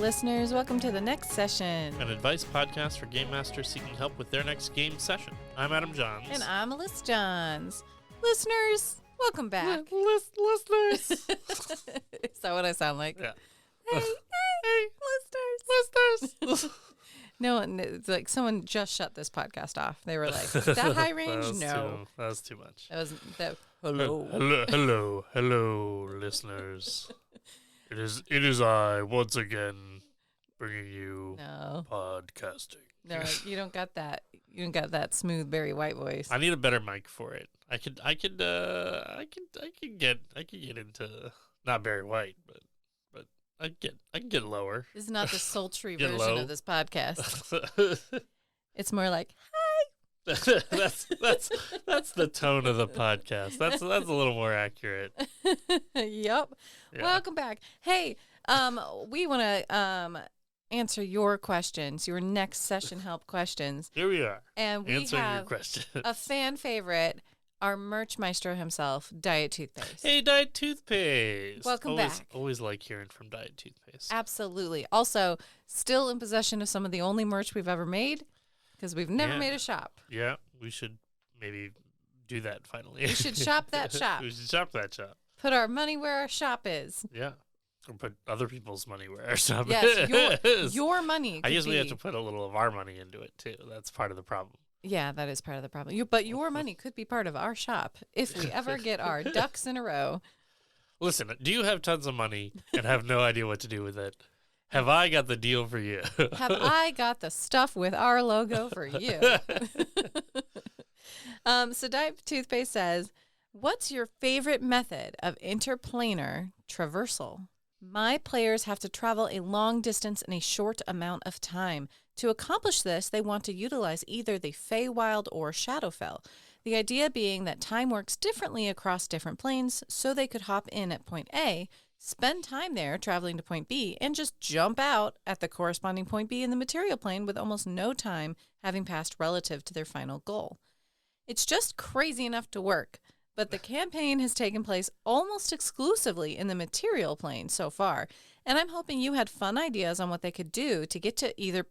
listeners. Welcome to the next session. An advice podcast for game masters seeking help with their next game session. I'm Adam Johns. And I'm Alyssa Johns. Listeners, welcome back. Listeners. Is that what I sound like? Yeah. Hey, Listeners. No, it's like someone just shut this podcast off. They were like, that high range? That was too much. Hello, listeners. It is I once again bringing you podcasting. No, you don't got that. You don't got that smooth Barry White voice. I need a better mic for it. I could get into not Barry White, but I can get lower. This is not the sultry Get version low. of this podcast. It's more like, that's the tone of the podcast. That's a little more accurate. Yep. Yeah. Welcome back. Hey, we want to answer your questions, your next session help questions. Here we are. And we answering your have questions. a fan favorite, our merch maestro himself, DietToothpaste. Hey, DietToothpaste. Welcome back. Always like hearing from DietToothpaste. Absolutely. Also, still in possession of some of the only merch we've ever made because we've never Yeah. made a shop. Yeah, we should maybe do that finally. We should shop that shop. We should shop that shop. Put our money where our shop is. Yeah. Or put other people's money where our shop Yes, is. your money. I guess we have be- to put a little of our money into it, too. That's part of the problem. Yeah, that is part of the problem. But your money could be part of our shop if we ever get our ducks in a row. Listen, do you have tons of money and have no idea what to do with it? Have I got the deal for you? Have I got the stuff with our logo for you? So DietToothpaste says, what's your favorite method of interplanar traversal? My players have to travel a long distance in a short amount of time. To accomplish this, they want to utilize either the Feywild or Shadowfell. The idea being that time works differently across different planes, so they could hop in at point A, spend time there traveling to point B, and just jump out at the corresponding point B in the material plane with almost no time having passed relative to their final goal. It's just crazy enough to work, but the campaign has taken place almost exclusively in the material plane so far, and I'm hoping you had fun ideas on what they could do to get to either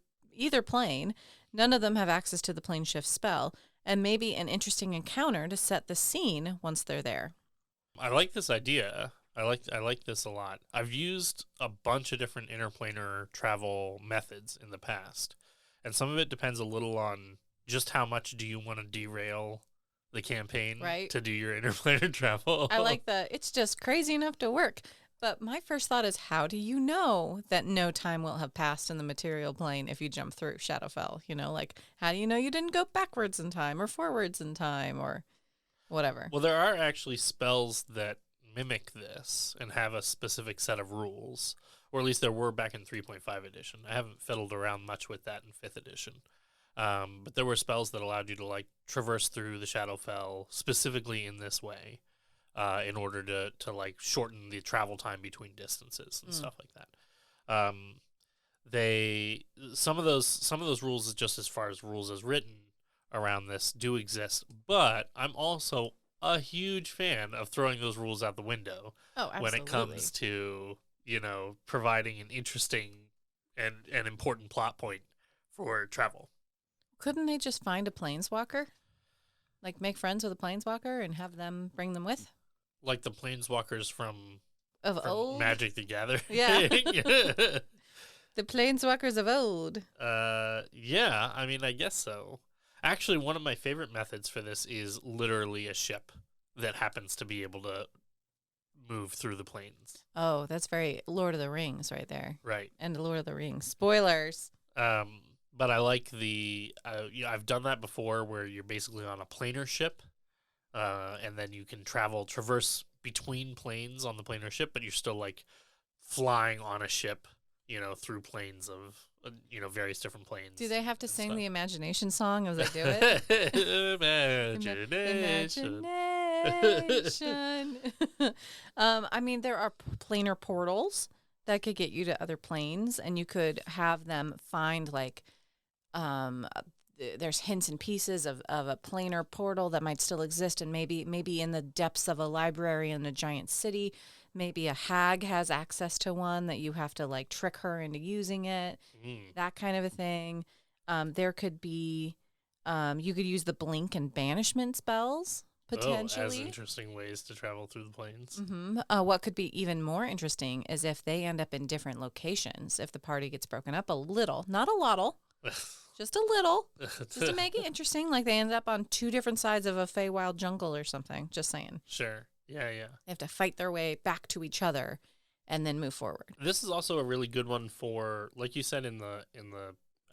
plane. None of them have access to the plane shift spell, and maybe an interesting encounter to set the scene once they're there. I like this idea. I like this a lot. I've used a bunch of different interplanar travel methods in the past, and some of it depends a little on just how much do you want to derail the campaign to do your interplanar travel. I like it's just crazy enough to work. But my first thought is, how do you know that no time will have passed in the material plane if you jump through Shadowfell? You know, like, how do you know you didn't go backwards in time or forwards in time or whatever? Well, there are actually spells that mimic this and have a specific set of rules, or at least there were back in 3.5 edition. I haven't fiddled around much with that in 5th edition. But there were spells that allowed you to, like, traverse through the Shadowfell specifically in this way. In order to like shorten the travel time between distances and stuff like that. Some of those rules, just as far as rules as written around this, do exist, but I'm also a huge fan of throwing those rules out the window when it comes to, providing an interesting and important plot point for travel. Couldn't they just find a planeswalker? Like, make friends with a planeswalker and have them bring them with? Like the planeswalkers from old? Magic the Gathering. Yeah. The planeswalkers of old. Yeah, I mean, I guess so. Actually, one of my favorite methods for this is literally a ship that happens to be able to move through the planes. Oh, that's very Lord of the Rings right there. Right. And Lord of the Rings. Spoilers. But I like I've done that before where you're basically on a planar ship. And then you can traverse between planes on the planar ship, but you're still like flying on a ship, through planes of, various different planes. Do they have to sing stuff. the imagination song as they do it? Imagination. Imagination. I mean, there are planar portals that could get you to other planes, and you could have them find like there's hints and pieces of a planar portal that might still exist, and maybe in the depths of a library in a giant city, Maybe a hag has access to one that you have to like trick her into using it. That kind of a thing. There could be, you could use the blink and banishment spells potentially. Oh, as interesting ways to travel through the planes. What could be even more interesting is if they end up in different locations. If the party gets broken up a little, not a lottle, just a little, just to make it interesting. Like they end up on 2 different sides of a Feywild jungle or something. Just saying. Sure. Yeah, yeah. They have to fight their way back to each other and then move forward. This is also a really good one for, like you said in the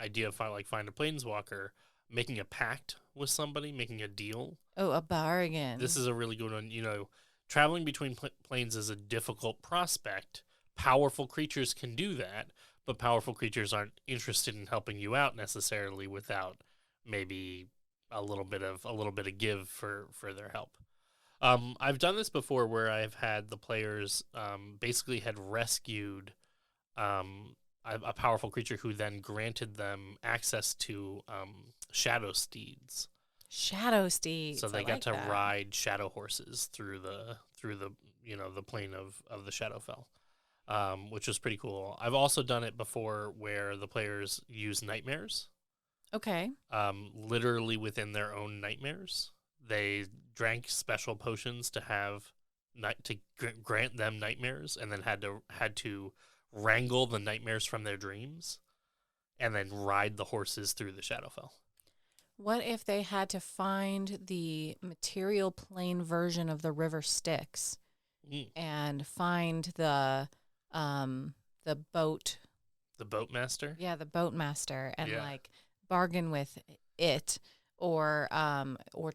idea of find a planeswalker, making a pact with somebody, making a deal. Oh, a bargain. This is a really good one. You know, traveling between planes is a difficult prospect. Powerful creatures can do that, but powerful creatures aren't interested in helping you out necessarily without maybe a little bit of give for their help. I've done this before where I've had the players basically had rescued a powerful creature who then granted them access to shadow steeds. Shadow steeds. So they I got like to that. ride shadow horses through the the plane of the Shadowfell, which was pretty cool. I've also done it before where the players use nightmares. Okay. Literally within their own nightmares. They drank special potions to have grant them nightmares, and then had to wrangle the nightmares from their dreams, and then ride the horses through the Shadowfell. What if they had to find the material plane version of the river Styx and find the boat? The boatmaster? Yeah, the boatmaster, and like bargain with it. Or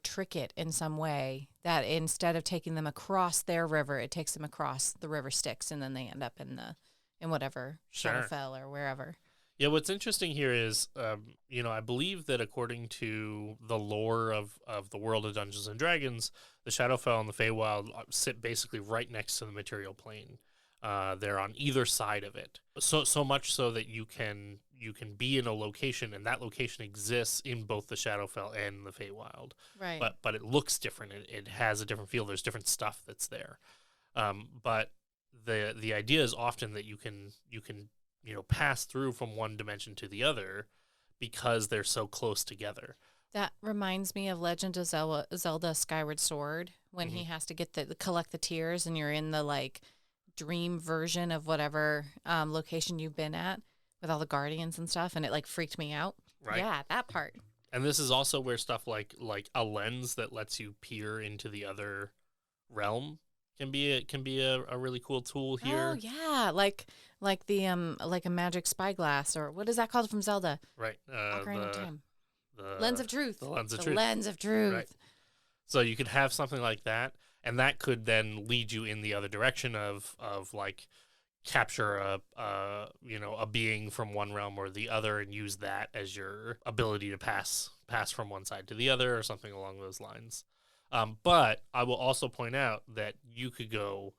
trick it in some way that instead of taking them across their river, it takes them across the river Styx, and then they end up in whatever Shadowfell or wherever. Yeah, what's interesting here is, I believe that according to the lore of the world of Dungeons and Dragons, the Shadowfell and the Feywild sit basically right next to the material plane. They're on either side of it. So much so that you can be in a location, and that location exists in both the Shadowfell and the Feywild. Right. But it looks different. It has a different feel. There's different stuff that's there. But the idea is often that you can pass through from one dimension to the other because they're so close together. That reminds me of Legend of Zelda Skyward Sword, when he has to collect the tears, and you're in the like dream version of whatever location you've been at with all the guardians and stuff, and it like freaked me out. Right. Yeah, that part. And this is also where stuff like a lens that lets you peer into the other realm can be a really cool tool here. Oh yeah, like a magic spyglass, or what is that called from Zelda? Right. Ocarina of Time. The Lens of Truth. The lens of the truth. Lens of Truth. Right. So you could have something like that, and that could then lead you in the other direction of like capture a being from one realm or the other and use that as your ability to pass from one side to the other or something along those lines. But I will also point out that you could go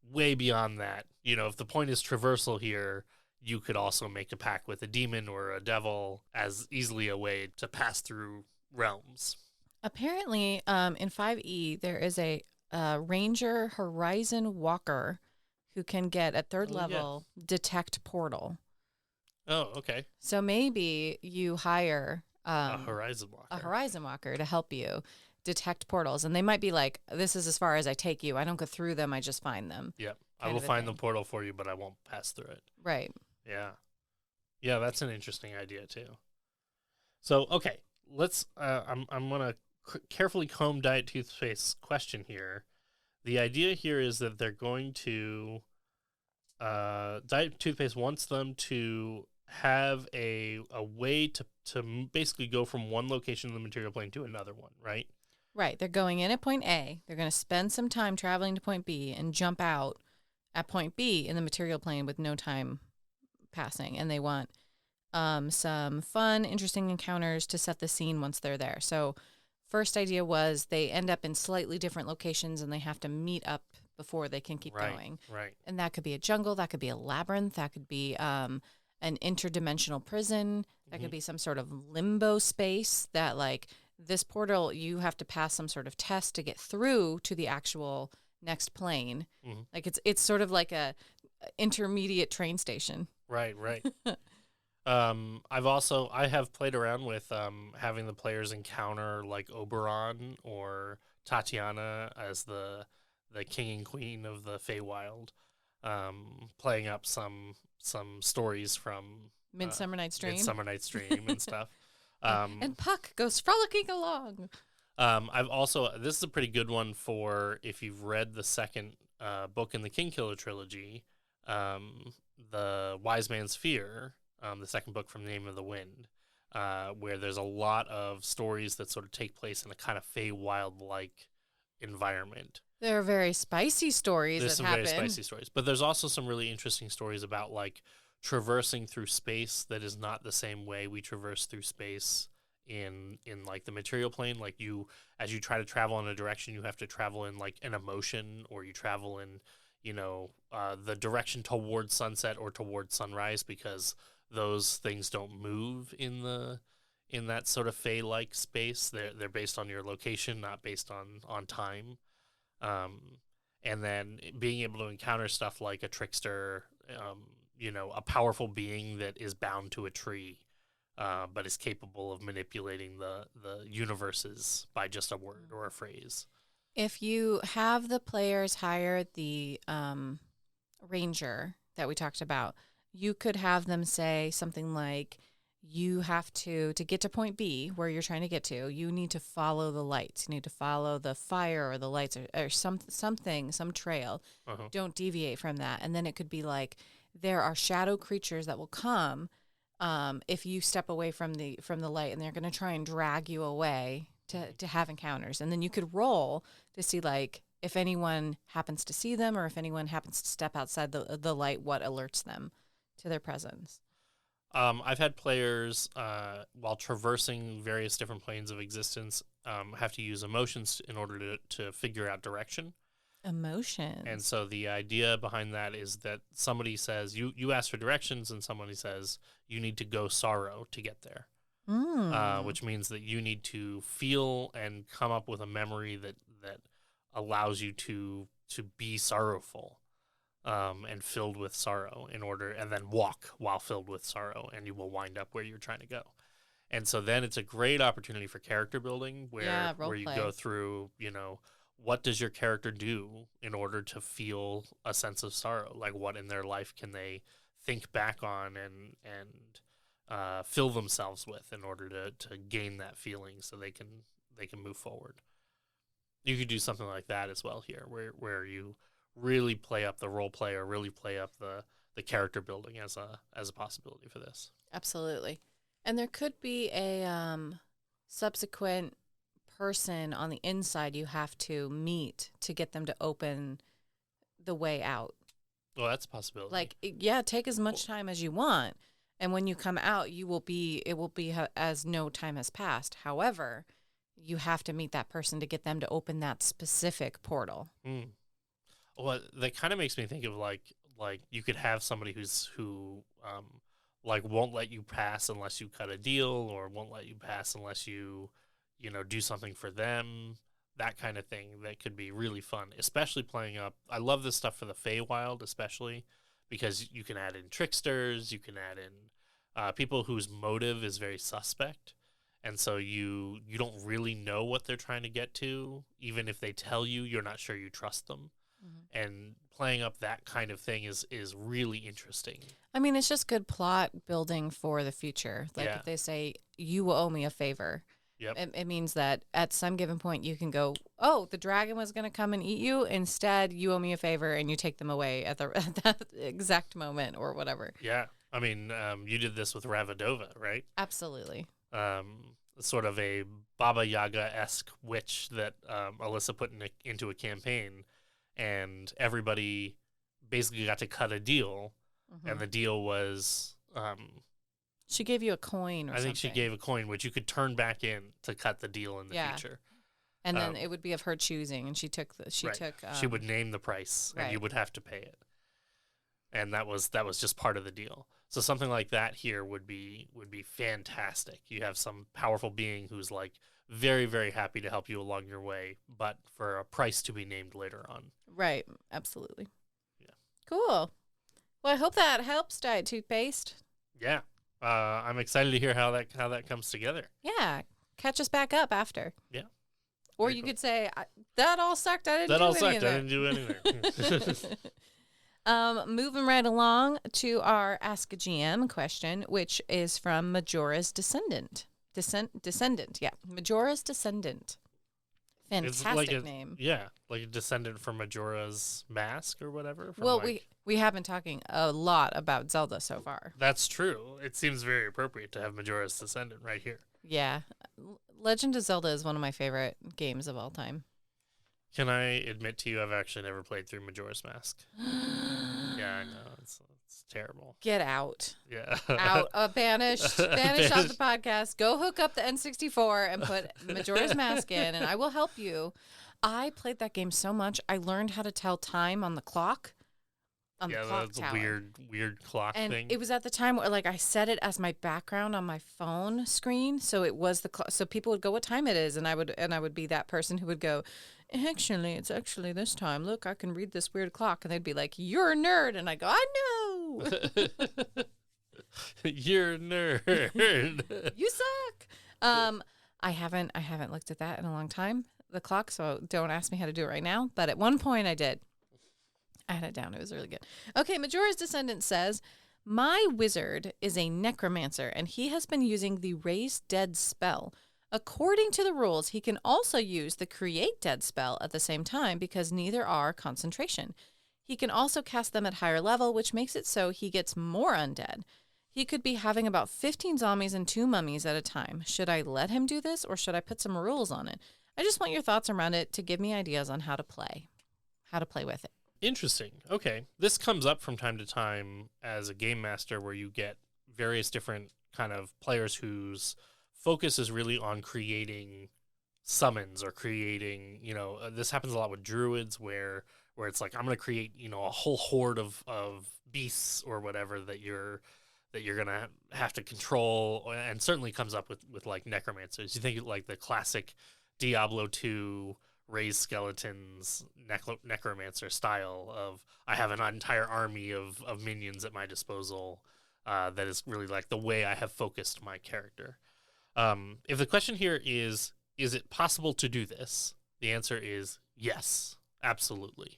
way beyond that. If the point is traversal here, you could also make a pact with a demon or a devil as easily a way to pass through realms. Apparently, in 5e, there is a Ranger Horizon Walker who can get at 3rd level detect portal. Oh, okay. So maybe you hire a Horizon Walker to help you detect portals, and they might be like, "This is as far as I take you. I don't go through them. I just find them." Yeah, I will find the portal for you, but I won't pass through it. Right. Yeah, that's an interesting idea too. So, okay, let's. I'm gonna carefully comb DietToothpaste's question here. The idea here is that they're going to. DietToothpaste wants them to have a way to basically go from one location in the material plane to another one, right? Right. They're going in at point A. They're going to spend some time traveling to point B and jump out at point B in the material plane with no time passing. And they want some fun, interesting encounters to set the scene once they're there. So first idea was they end up in slightly different locations and they have to meet up before they can keep going. Right. And that could be a jungle. That could be a labyrinth. That could be an interdimensional prison. That could be some sort of limbo space that, like, this portal, you have to pass some sort of test to get through to the actual next plane. Mm-hmm. Like it's sort of like a intermediate train station. Right. I have played around with having the players encounter like Oberon or Tatiana as the king and queen of the Feywild, playing up some stories from Midsummer Night's Dream. Midsummer Night's Dream and stuff. And Puck goes frolicking along. I've also, this is a pretty good one for if you've read the second book in the Kingkiller trilogy, the Wise Man's Fear, the second book from Name of the Wind, where there's a lot of stories that sort of take place in a kind of Feywild-like environment. There are very spicy stories There's that some happen. very spicy stories, but there's also some really interesting stories about like traversing through space that is not the same way we traverse through space in like the material plane. Like as you try to travel in a direction, you have to travel in like an emotion, or you travel in the direction towards sunset or towards sunrise, because those things don't move in that sort of Fey-like space. They're based on your location, not based on time. And then being able to encounter stuff like a trickster, a powerful being that is bound to a tree, but is capable of manipulating the universes by just a word or a phrase. If you have the players hire the ranger that we talked about, you could have them say something like, you have to get to point B where you're trying to get to, you need to follow the lights. You need to follow the fire or the lights or something, some trail. Uh-huh. Don't deviate from that. And then it could be like, there are shadow creatures that will come if you step away from the light, and they're going to try and drag you away to have encounters. And then you could roll to see like if anyone happens to see them, or if anyone happens to step outside the light, what alerts them to their presence. I've had players, while traversing various different planes of existence, have to use emotions in order to figure out direction. Emotions. And so the idea behind that is that somebody says, you ask for directions, and somebody says, you need to go sorrow to get there. Which means that you need to feel and come up with a memory that allows you to be sorrowful. And filled with sorrow and then walk while filled with sorrow, and you will wind up where you're trying to go. And so then it's a great opportunity for character building where you go through, what does your character do in order to feel a sense of sorrow? Like, what in their life can they think back on and fill themselves with in order to gain that feeling so they can move forward. You could do something like that as well here, where you really play up the role play, or really play up the character building as a possibility for this. Absolutely. And there could be a subsequent person on the inside you have to meet to get them to open the way out. Well, that's a possibility. Like, take as much time as you want, and when you come out, it will be as no time has passed. However, you have to meet that person to get them to open that specific portal. Well, that kind of makes me think of like you could have somebody who won't let you pass unless you cut a deal, or won't let you pass unless you do something for them. That kind of thing that could be really fun, especially playing up. I love this stuff for the Feywild, especially because you can add in tricksters, you can add in people whose motive is very suspect. And so you don't really know what they're trying to get to. Even if they tell you, you're not sure you trust them. Mm-hmm. And playing up that kind of thing is really interesting. I mean, it's just good plot building for the future. Like if they say, you will owe me a favor. Yep. It means that at some given point you can go, oh, the dragon was going to come and eat you. Instead, you owe me a favor, and you take them away at that exact moment or whatever. Yeah. I mean, you did this with Ravadova, right? Absolutely. Sort of a Baba Yaga-esque witch that Alyssa put into a campaign, and everybody basically got to cut a deal, and the deal was... she gave you a coin or something. I think she gave a coin, which you could turn back in to cut the deal in the future. And then it would be of her choosing, and she took... she would name the price, and you would have to pay it. And that was just part of the deal. So something like that here would be fantastic. You have some powerful being who's like very, very happy to help you along your way, but for a price to be named later on. Right. Absolutely. Yeah. Cool. Well, I hope that helps, Diet Toothpaste. Yeah. I'm excited to hear how that comes together. Yeah. Catch us back up after. Yeah. Or Very you cool. could say, that all sucked. I didn't do any of I it." didn't do anything. Moving right along to our Ask a GM question, which is from Majora's Descendant. Descendant, yeah. Majora's Descendant. Fantastic name. Yeah, like a descendant from Majora's Mask or whatever. Well, we have been talking a lot about Zelda so far. That's true. It seems very appropriate to have Majora's Descendant right here. Yeah. Legend of Zelda is one of my favorite games of all time. Can I admit to you, I've actually never played through Majora's Mask. Yeah, I know. It's terrible. Get out. Yeah. Out. Banished. Banished off the podcast. Go hook up the N64 and put Majora's Mask in, and I will help you. I played that game so much, I learned how to tell time on the clock. The clock that's tower. a weird clock and thing. It was at the time where, like, I set it as my background on my phone screen, so it was the clock. So people would go, "What time it is?" And I would be that person who would go, it's actually this time. Look, I can read this weird clock. And they'd be like, "You're a nerd." And I go, "I know." You're a nerd. You suck. I haven't looked at that in a long time, the clock, so don't ask me how to do it right now. But at one point I did. I had it down. It was really good. Okay, Majora's Descendant says, "My wizard is a necromancer, and he has been using the Raise Dead spell. According to the rules, he can also use the Create Dead spell at the same time because neither are concentration. He can also cast them at higher level, which makes it so he gets more undead. He could be having about 15 zombies and 2 mummies at a time. Should I let him do this, or should I put some rules on it? I just want your thoughts around it to give me ideas on how to play with it." Interesting. Okay. This comes up from time to time as a game master where you get various different kind of players whose focus is really on creating summons or creating, this happens a lot with druids where it's like, I'm going to create, a whole horde of beasts or whatever that you're going to have to control, and certainly comes up with like necromancers. You think like the classic Diablo 2 raised skeletons necromancer style of, I have an entire army of minions at my disposal. That is really like the way I have focused my character. If the question here is it possible to do this? The answer is yes, absolutely.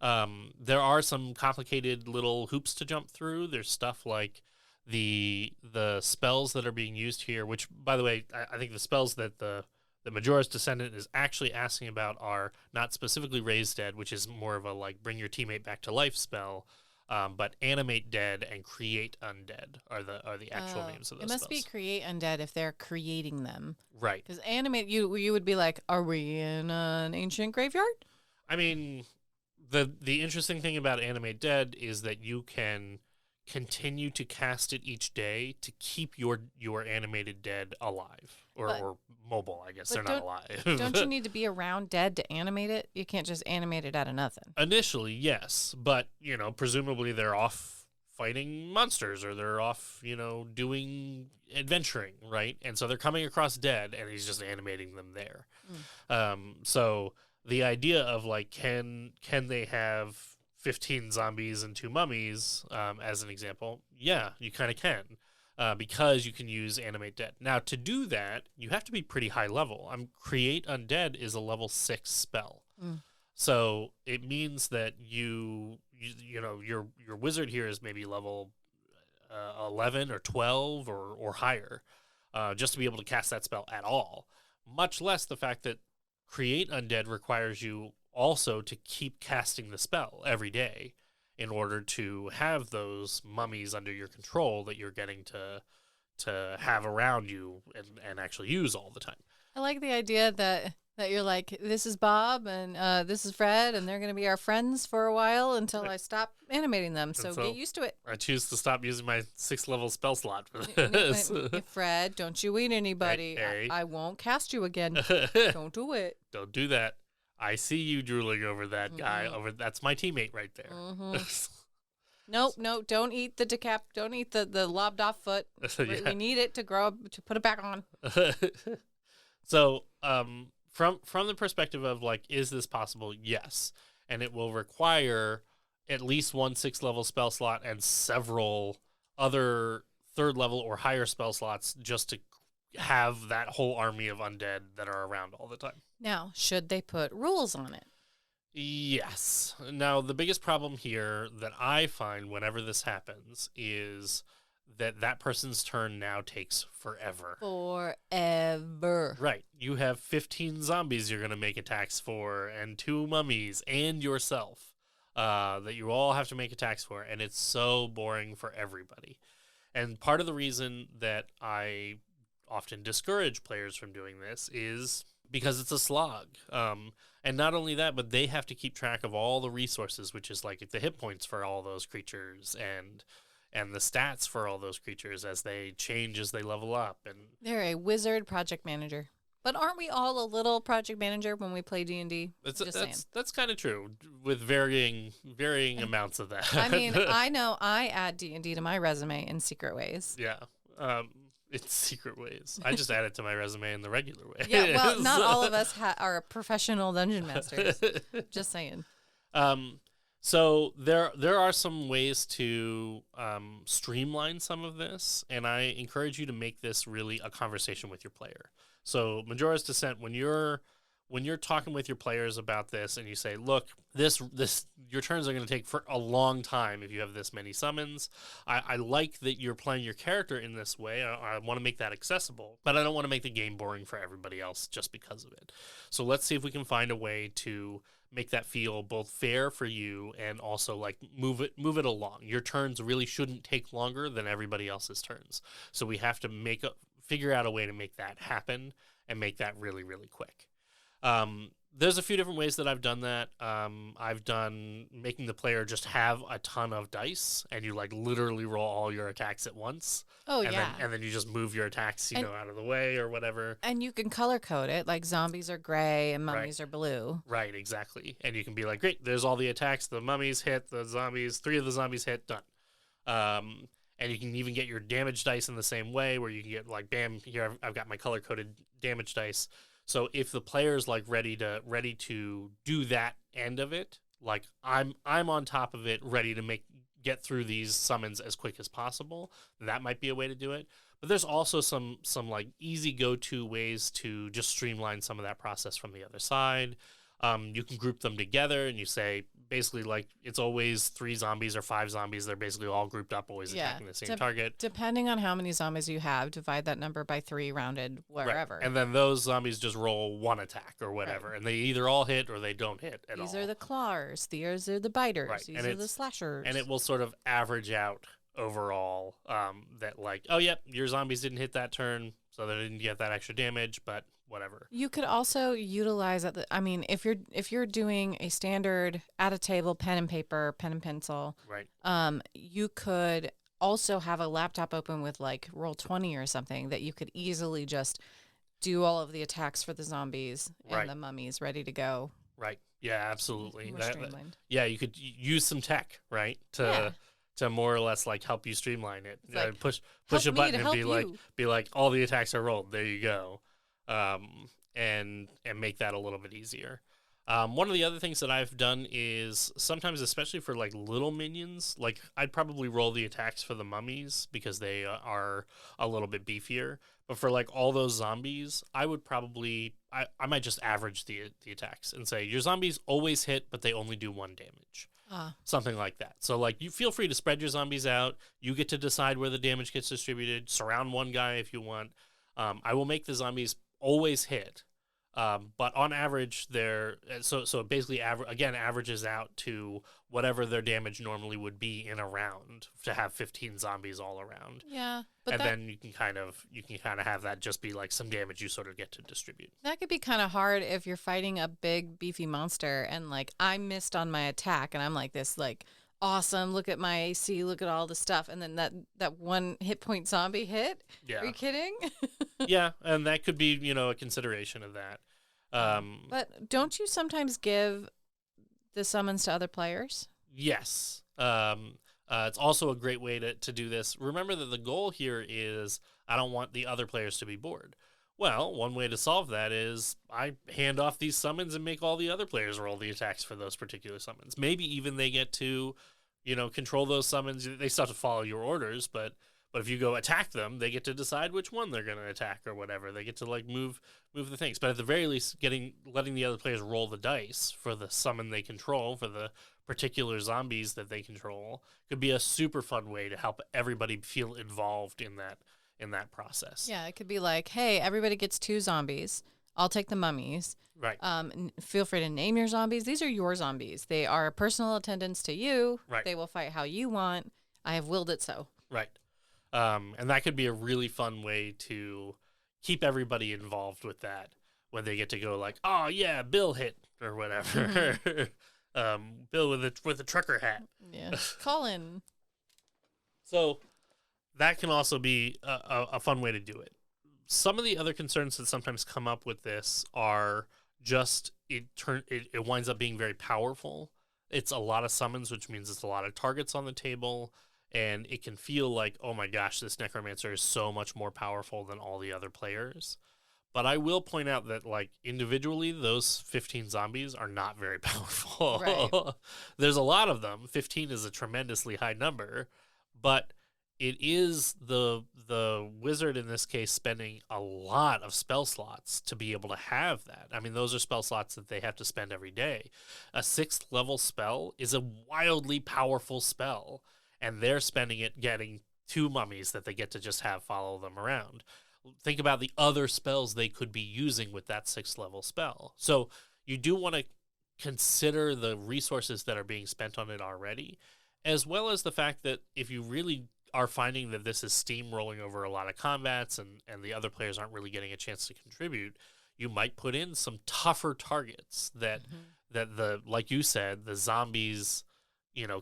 There are some complicated little hoops to jump through. There's stuff like the spells that are being used here, which, by the way, I think the spells that the Majora's Descendant is actually asking about are not specifically Raise Dead, which is more of a like bring your teammate back to life spell, but Animate Dead and Create Undead are the actual names of those spells. It must be Create Undead if they're creating them. Right. Because Animate, you would be like, are we in an ancient graveyard? I mean, the interesting thing about Animate Dead is that you can continue to cast it each day to keep your animated dead alive or mobile. I guess they're not alive. Don't you need to be around dead to animate it? You can't just animate it out of nothing. Initially, yes, but presumably they're off fighting monsters or they're off doing adventuring, right? And so they're coming across dead, and he's just animating them there. So the idea of like, can they have 15 zombies and 2 mummies, as an example? Yeah, you kind of can, because you can use Animate Dead. Now, to do that, you have to be pretty high level. Create Undead is a level 6 spell. So it means that your wizard here is maybe level 11 or 12 or higher, just to be able to cast that spell at all. Much less the fact that Create Undead requires you also to keep casting the spell every day in order to have those mummies under your control that you're getting to have around you and actually use all the time. I like the idea that you're like, this is Bob and this is Fred, and they're going to be our friends for a while until I stop animating them. So get used to it. I choose to stop using my 6th level spell slot for this. Fred, don't you eat anybody. I won't cast you again. Don't do it. Don't do that. I see you drooling over that guy. That's my teammate right there. Nope, don't eat the don't eat the lobbed off foot. We need it to grow up, to put it back on. So, from the perspective of like, is this possible? Yes, and it will require at least one 6th level spell slot and several other 3rd level or higher spell slots just to have that whole army of undead that are around all the time. Now, should they put rules on it? Yes. Now, the biggest problem here that I find whenever this happens is that person's turn now takes forever. Forever. Right. You have 15 zombies you're going to make attacks for, and 2 mummies, and yourself that you all have to make attacks for, and it's so boring for everybody. And part of the reason that I often discourage players from doing this is because it's a slog. And not only that, but they have to keep track of all the resources, which is like the hit points for all those creatures and the stats for all those creatures as they change as they level up. And they're a wizard project manager. But aren't we all a little project manager when we play D&D? That's kind of true, with varying amounts of that. I mean, I know I add D&D to my resume in secret ways. Yeah. It's secret ways. I just add it to my resume in the regular way. Yeah, well, not all of us are professional dungeon masters. Just saying. So there are some ways to streamline some of this, and I encourage you to make this really a conversation with your player. So Majora's Descent, when you're talking with your players about this, and you say, look, this your turns are going to take for a long time if you have this many summons. I like that you're playing your character in this way. I want to make that accessible, but I don't want to make the game boring for everybody else just because of it. So let's see if we can find a way to make that feel both fair for you and also like move it along. Your turns really shouldn't take longer than everybody else's turns. So we have to figure out a way to make that happen and make that really, really quick. There's a few different ways that I've done that. I've done making the player just have a ton of dice, and you like literally roll all your attacks at once. Oh, and yeah. And then you just move your attacks, out of the way or whatever. And you can color code it, like zombies are gray and mummies are blue. Right, exactly. And you can be like, great, there's all the attacks. The mummies hit, the zombies, 3 of the zombies hit, done. And you can even get your damage dice in the same way, where you can get like, bam, here I've got my color-coded damage dice. So if the player's like ready to do that end of it, like I'm on top of it, ready to get through these summons as quick as possible, that might be a way to do it. But there's also some like easy go-to ways to just streamline some of that process from the other side. You can group them together, and you say basically like it's always 3 zombies or 5 zombies. They're basically all grouped up, always attacking the same target. Depending on how many zombies you have, divide that number by 3, rounded wherever. Right. And then those zombies just roll 1 attack or whatever, and they either all hit or they don't hit at all. These are the clawers. These are the biters. Right. These are the slashers. And it will sort of average out overall that like, oh, yep, your zombies didn't hit that turn, so they didn't get that extra damage, but whatever. You could also utilize it. I mean, if you're doing a standard at a table pen and paper, pen and pencil, right? You could also have a laptop open with like Roll20 or something that you could easily just do all of the attacks for the zombies and the mummies ready to go. Right. Yeah, absolutely. More streamlined. Yeah, you could use some tech, right? To more or less like help you streamline it. Like, push a button and be like all the attacks are rolled. There you go. And make that a little bit easier. One of the other things that I've done is sometimes, especially for like little minions, like I'd probably roll the attacks for the mummies because they are a little bit beefier. But for like all those zombies, I would probably I might just average the attacks and say your zombies always hit, but they only do 1 damage. Something like that. So like you feel free to spread your zombies out. You get to decide where the damage gets distributed. Surround one guy if you want. I will make the zombies always hit, but on average they're so it basically averages out to whatever their damage normally would be in a round to have 15 zombies all around. Yeah, but then you can kind of have that just be like some damage you sort of get to distribute. That could be kind of hard if you're fighting a big beefy monster and like I missed on my attack and I'm like this like awesome, look at my AC, look at all the stuff, and then that 1 hit point zombie hit. Yeah. Are you kidding? Yeah, and that could be, a consideration of that. But don't you sometimes give the summons to other players? Yes. It's also a great way to do this. Remember that the goal here is I don't want the other players to be bored. Well, one way to solve that is I hand off these summons and make all the other players roll the attacks for those particular summons. Maybe even they get to, control those summons. They still have to follow your orders, but if you go attack them, they get to decide which one they're going to attack or whatever. They get to move the things. But at the very least, letting the other players roll the dice for the summon they control, for the particular zombies that they control, could be a super fun way to help everybody feel involved in that process. Yeah, it could be like, hey, everybody gets 2 zombies. I'll take the mummies. Right. Feel free to name your zombies. These are your zombies. They are personal attendants to you. Right. They will fight how you want. I have willed it so. Right. And that could be a really fun way to keep everybody involved with that when they get to go like, oh yeah, Bill hit or whatever. Bill with a trucker hat. Yeah. Colin. So that can also be a fun way to do it. Some of the other concerns that sometimes come up with this are just it winds up being very powerful. It's a lot of summons, which means it's a lot of targets on the table, and it can feel like, oh my gosh, this necromancer is so much more powerful than all the other players. But I will point out that, individually, those 15 zombies are not very powerful. Right. There's a lot of them. 15 is a tremendously high number, but it is the wizard in this case spending a lot of spell slots to be able to have that. I mean, those are spell slots that they have to spend every day. A 6th level spell is a wildly powerful spell, and they're spending it getting 2 mummies that they get to just have follow them around. Think about the other spells they could be using with that 6th level spell. So you do want to consider the resources that are being spent on it already, as well as the fact that if you really are finding that this is steamrolling over a lot of combats and the other players aren't really getting a chance to contribute, you might put in some tougher targets that like you said, the zombies,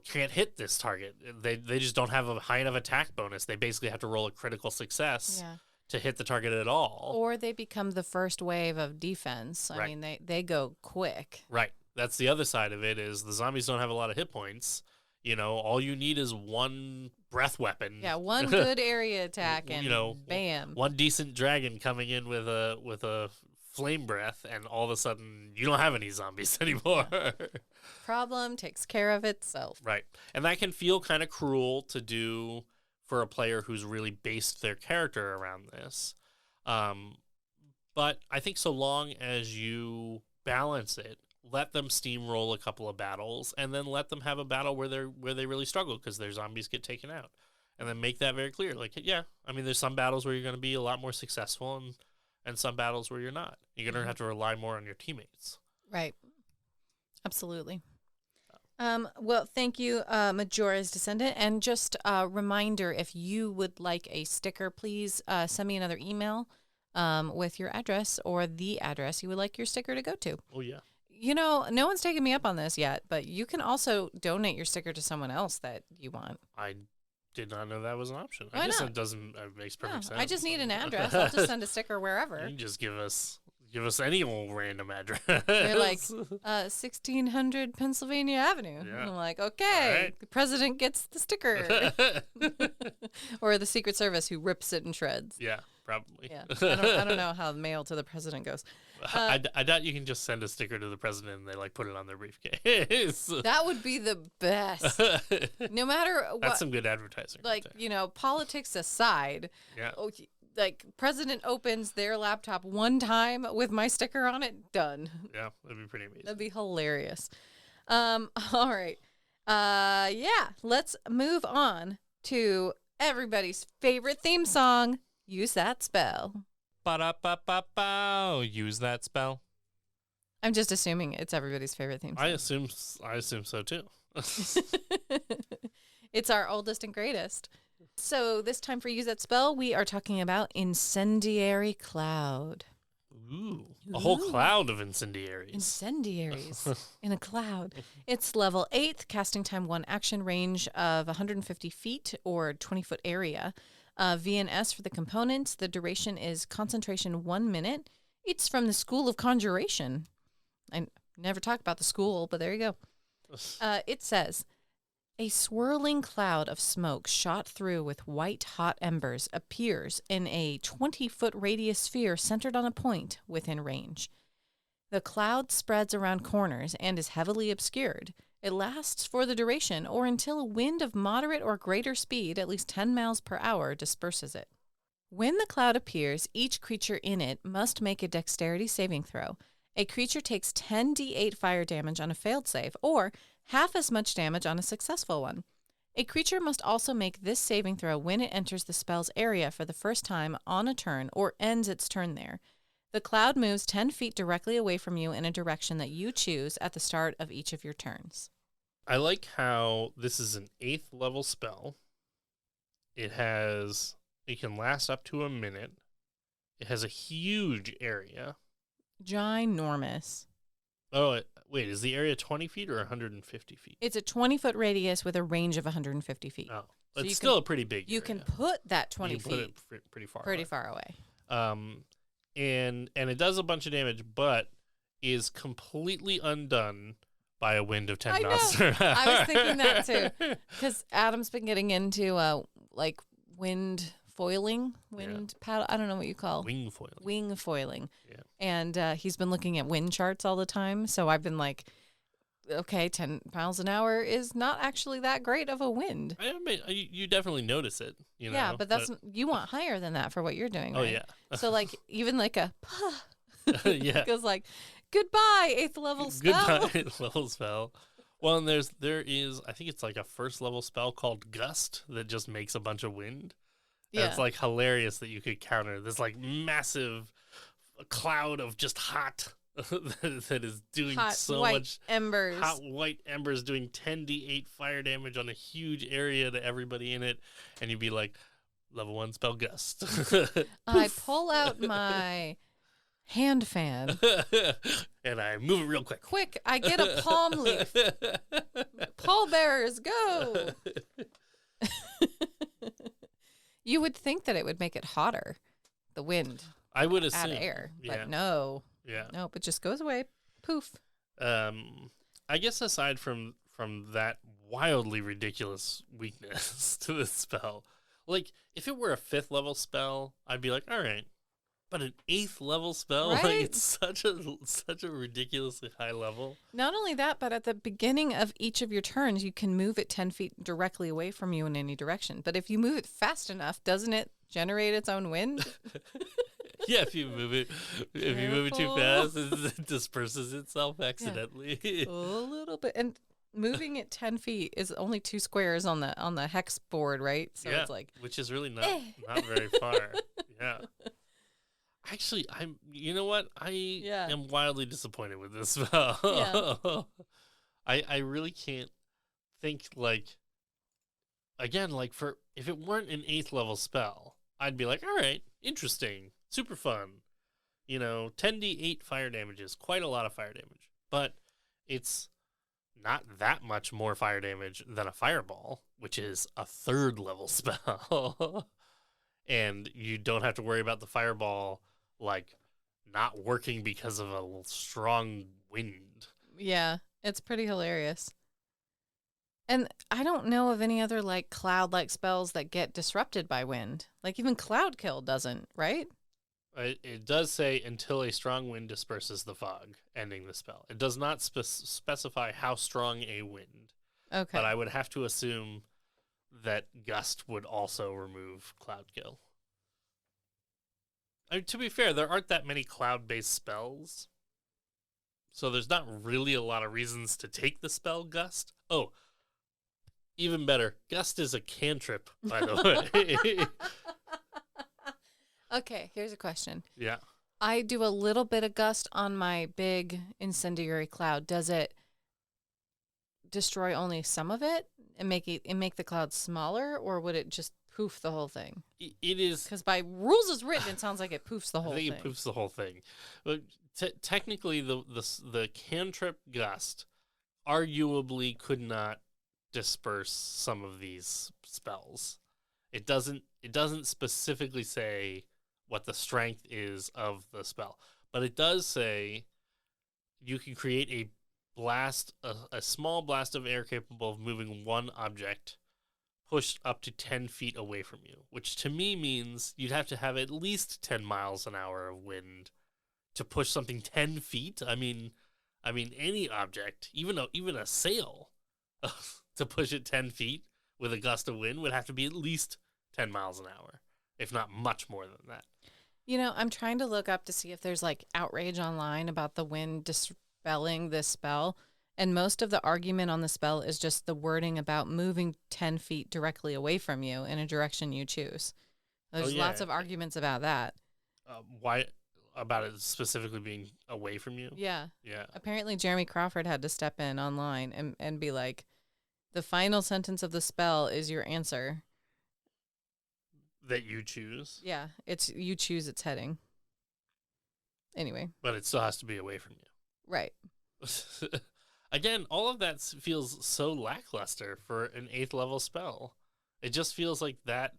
can't hit this target. They just don't have a high enough attack bonus. They basically have to roll a critical success to hit the target at all. Or they become the first wave of defense. I mean, they go quick. Right. That's the other side of it, is the zombies don't have a lot of hit points. All you need is one breath weapon. Yeah, one good area attack and bam. One decent dragon coming in with a flame breath, and all of a sudden you don't have any zombies anymore. Yeah. Problem takes care of itself. Right. And that can feel kind of cruel to do for a player who's really based their character around this. But I think so long as you balance it, let them steamroll a couple of battles, and then let them have a battle where they really struggle because their zombies get taken out, and then make that very clear. There's some battles where you're going to be a lot more successful, and some battles where you're not. You're going to have to rely more on your teammates. Right. Absolutely. Well, thank you, Majora's Descendant. And just a reminder, if you would like a sticker, please send me another email with your address or the address you would like your sticker to go to. Oh, yeah. No one's taken me up on this yet, but you can also donate your sticker to someone else that you want. I did not know that was an option. Why I guess not? it doesn't makes perfect sense. I just need an address. I'll just send a sticker wherever. You can just give us any old random address. They're like 1600 Pennsylvania Avenue. Yeah. I'm like, okay, right. The president gets the sticker. Or the Secret Service who rips it and shreds. Yeah, probably. Yeah. I don't know how mail to the president goes. I doubt you can just send a sticker to the president and they put it on their briefcase. That would be the best. No matter what. That's some good advertising. Politics aside. Yeah. President opens their laptop one time with my sticker on it, done. Yeah, that'd be pretty amazing. That'd be hilarious. All right. Let's move on to everybody's favorite theme song, Use That Spell. Ba-da-ba-ba-bow. Use that spell. I'm just assuming it's everybody's favorite theme song. I assume so too. It's our oldest and greatest. So this time for Use That Spell, we are talking about Incendiary Cloud. Ooh. A whole cloud of incendiaries. Incendiaries in a cloud. It's level 8, casting time 1 action, range of 150 feet or 20-foot area. VNS for the components. The duration is concentration 1 minute. It's from the School of Conjuration. I never talk about the school, but there you go. It says, A swirling cloud of smoke shot through with white hot embers appears in a 20-foot radius sphere centered on a point within range. The cloud spreads around corners and is heavily obscured. It lasts for the duration or until a wind of moderate or greater speed, at least 10 miles per hour, disperses it. When the cloud appears, each creature in it must make a dexterity saving throw. A creature takes 10d8 fire damage on a failed save, or half as much damage on a successful one. A creature must also make this saving throw when it enters the spell's area for the first time on a turn or ends its turn there. The cloud moves 10 feet directly away from you in a direction that you choose at the start of each of your turns. I like how this is an 8th level spell. It can last up to a minute. It has a huge area. Ginormous. Oh, wait, is the area 20 feet or 150 feet? It's a 20-foot radius with a range of 150 feet. Oh, So it's you still a pretty big area. You can put that 20 You can feet put it pretty far pretty away. far away. And it does a bunch of damage, but is completely undone by a wind of 10 I miles per hour. I was thinking that too, because Adam's been getting into like wind foiling, paddle. I don't know what you call wing foiling. Yeah, and he's been looking at wind charts all the time. So I've been like, okay, 10 miles an hour is not actually that great of a wind. I mean, you definitely notice it. You know, yeah, but you want higher than that for what you're doing. Oh right? yeah. So like even like a yeah, goes like goodbye 8th level spell. Goodbye 8th level spell. Well, and there is I think it's like a 1st level spell called Gust that just makes a bunch of wind. Yeah, it's like hilarious that you could counter this like massive cloud of just hot that is doing hot so white much embers. Hot white embers doing 10d8 fire damage on a huge area to everybody in it, and you'd be like, level 1 spell Gust. I pull out my hand fan. And I move it real quick. Quick, I get a palm leaf. Pallbearers, go! You would think that it would make it hotter, the wind. I would assume. Add air, yeah. but no. Yeah. Nope, it just goes away. Poof. I guess aside from that wildly ridiculous weakness to this spell, like if it were a 5th level spell, I'd be like, all right. But an 8th level spell, right? like it's such a ridiculously high level. Not only that, but at the beginning of each of your turns, you can move it 10 feet directly away from you in any direction. But if you move it fast enough, doesn't it generate its own wind? Yeah, if you move it too fast, it disperses itself accidentally. Yeah. A little bit, and moving it 10 feet is only 2 squares on the hex board, right? So yeah, it's like, which is really not very far. Yeah. Actually, you know what? I am wildly disappointed with this spell. Yeah. I really can't think if it weren't an 8th level spell, I'd be like, all right, interesting, super fun. 10d8 fire damage is quite a lot of fire damage, but it's not that much more fire damage than a fireball, which is a 3rd level spell. And you don't have to worry about the fireball not working because of a strong wind. Yeah, it's pretty hilarious. And I don't know of any other cloud-like spells that get disrupted by wind. Like even Cloud Kill doesn't, right? It does say until a strong wind disperses the fog, ending the spell. It does not specify how strong a wind. Okay. But I would have to assume that Gust would also remove Cloud Kill. To be fair, there aren't that many cloud-based spells, so there's not really a lot of reasons to take the spell Gust. Oh, even better, Gust is a cantrip, by the way. Okay, here's a question. Yeah. I do a little bit of Gust on my big Incendiary cloud. Does it destroy only some of it and make the cloud smaller, or would it just poof the whole thing? It is, because by rules as written, it sounds like it poofs the whole thing. I think it poofs the whole thing. But technically, the cantrip Gust arguably could not disperse some of these spells. It doesn't specifically say what the strength is of the spell, but it does say you can create a blast, a small blast of air capable of moving one object pushed up to 10 feet away from you, which to me means you'd have to have at least 10 miles an hour of wind to push something 10 feet. I mean, any object, even a sail, to push it 10 feet with a gust of wind would have to be at least 10 miles an hour, if not much more than that. I'm trying to look up to see if there's like outrage online about the wind dispelling this spell. And most of the argument on the spell is just the wording about moving 10 feet directly away from you in a direction you choose. There's lots of arguments about that. Why? About it specifically being away from you? Yeah. Yeah. Apparently Jeremy Crawford had to step in online and be like, the final sentence of the spell is your answer. That you choose? Yeah. You choose its heading. Anyway. But it still has to be away from you. Right. Again, all of that feels so lackluster for an 8th level spell. It just feels like that,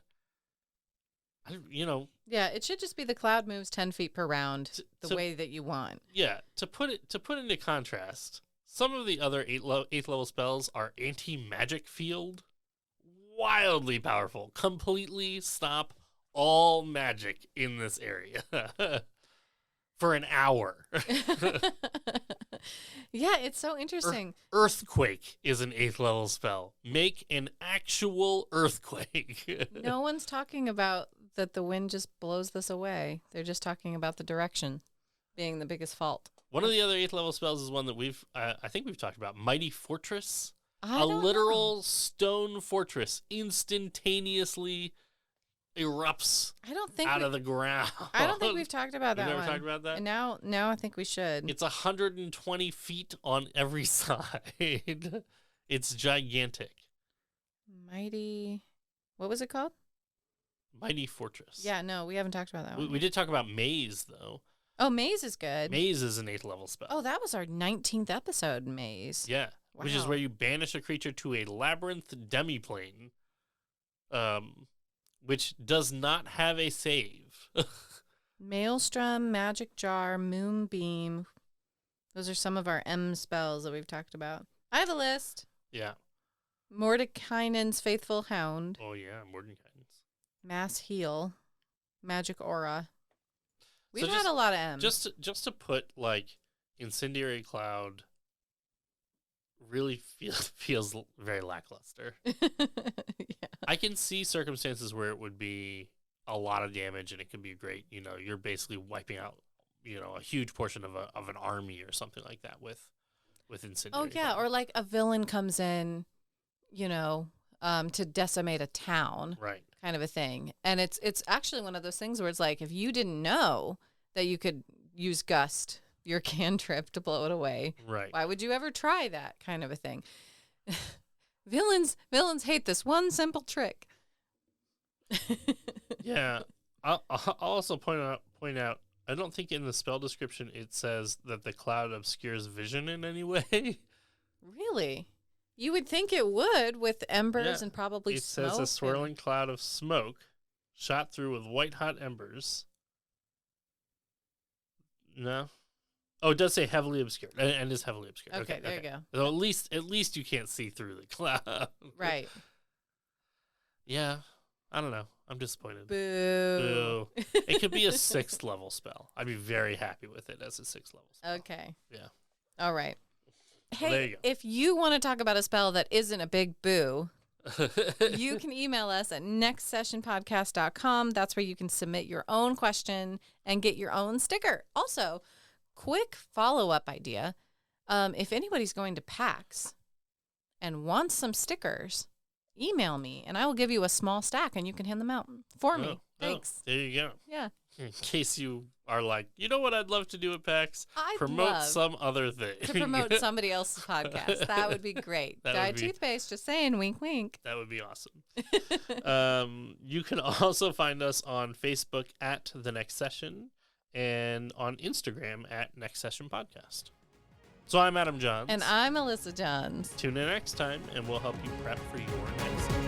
Yeah, it should just be the cloud moves 10 feet per round the way that you want. Yeah, to put into contrast, some of the other 8th level spells are anti-magic field. Wildly powerful. Completely stop all magic in this area. For an hour. Yeah, it's so interesting. Earthquake is an 8th level spell. Make an actual earthquake. No one's talking about that the wind just blows this away. They're just talking about the direction being the biggest fault. One of the other 8th level spells is one that I think we've talked about. Mighty Fortress. A literal stone fortress instantaneously erupts out of the ground. I don't think we've talked about that one. You've never talked about that? And now I think we should. It's 120 feet on every side. It's gigantic. Mighty... What was it called? Mighty Fortress. Yeah, no, we haven't talked about that one. We did talk about Maze, though. Oh, Maze is good. Maze is an 8th level spell. Oh, that was our 19th episode, Maze. Yeah, wow. Which is where you banish a creature to a labyrinth demiplane, which does not have a save. Maelstrom, Magic Jar, Moonbeam. Those are some of our M spells that we've talked about. I have a list. Yeah. Mordekainen's Faithful Hound. Oh, yeah, Mordekainen's. Mass Heal. Magic Aura. We've So had a lot of M. Just to put, like, Incendiary Cloud really feels very lackluster. Yeah. I can see circumstances where it would be a lot of damage and it could be great. You're basically wiping out, a huge portion of an army or something like that with Incendiary. Oh, yeah, Cloud. or like a villain comes in, to decimate a town. Right. Kind of a thing. And it's actually one of those things where it's like, if you didn't know that you could use Gust, your cantrip, to blow it away, right? Why would you ever try that kind of a thing? Villains hate this one simple trick. Yeah. I'll also point out, I don't think in the spell description it says that the cloud obscures vision in any way. Really? You would think it would with embers and probably smoke. It says a swirling cloud of smoke shot through with white-hot embers. No? Oh, it does say heavily obscured, and is heavily obscured. Okay, there you go. So at least you can't see through the cloud. Right. Yeah, I don't know. I'm disappointed. Boo. It could be a 6th level spell. I'd be very happy with it as a 6th level spell. Okay. Yeah. All right. Hey, well, there you go. If you want to talk about a spell that isn't a big boo, you can email us at nextsessionpodcast.com. That's where you can submit your own question and get your own sticker. Also, quick follow-up idea. If anybody's going to PAX and wants some stickers, email me and I will give you a small stack and you can hand them out for me. Thanks. There you go. Yeah. In case you are like, you know what I'd love to do at PAX? Promote love some other thing. to promote somebody else's podcast. That would be great. DietToothpaste, just saying, wink, wink. That would be awesome. You can also find us on Facebook at The Next Session and on Instagram at Next Session Podcast. So I'm Adam Johns. And I'm Alyssa Johns. Tune in next time, and we'll help you prep for your next session.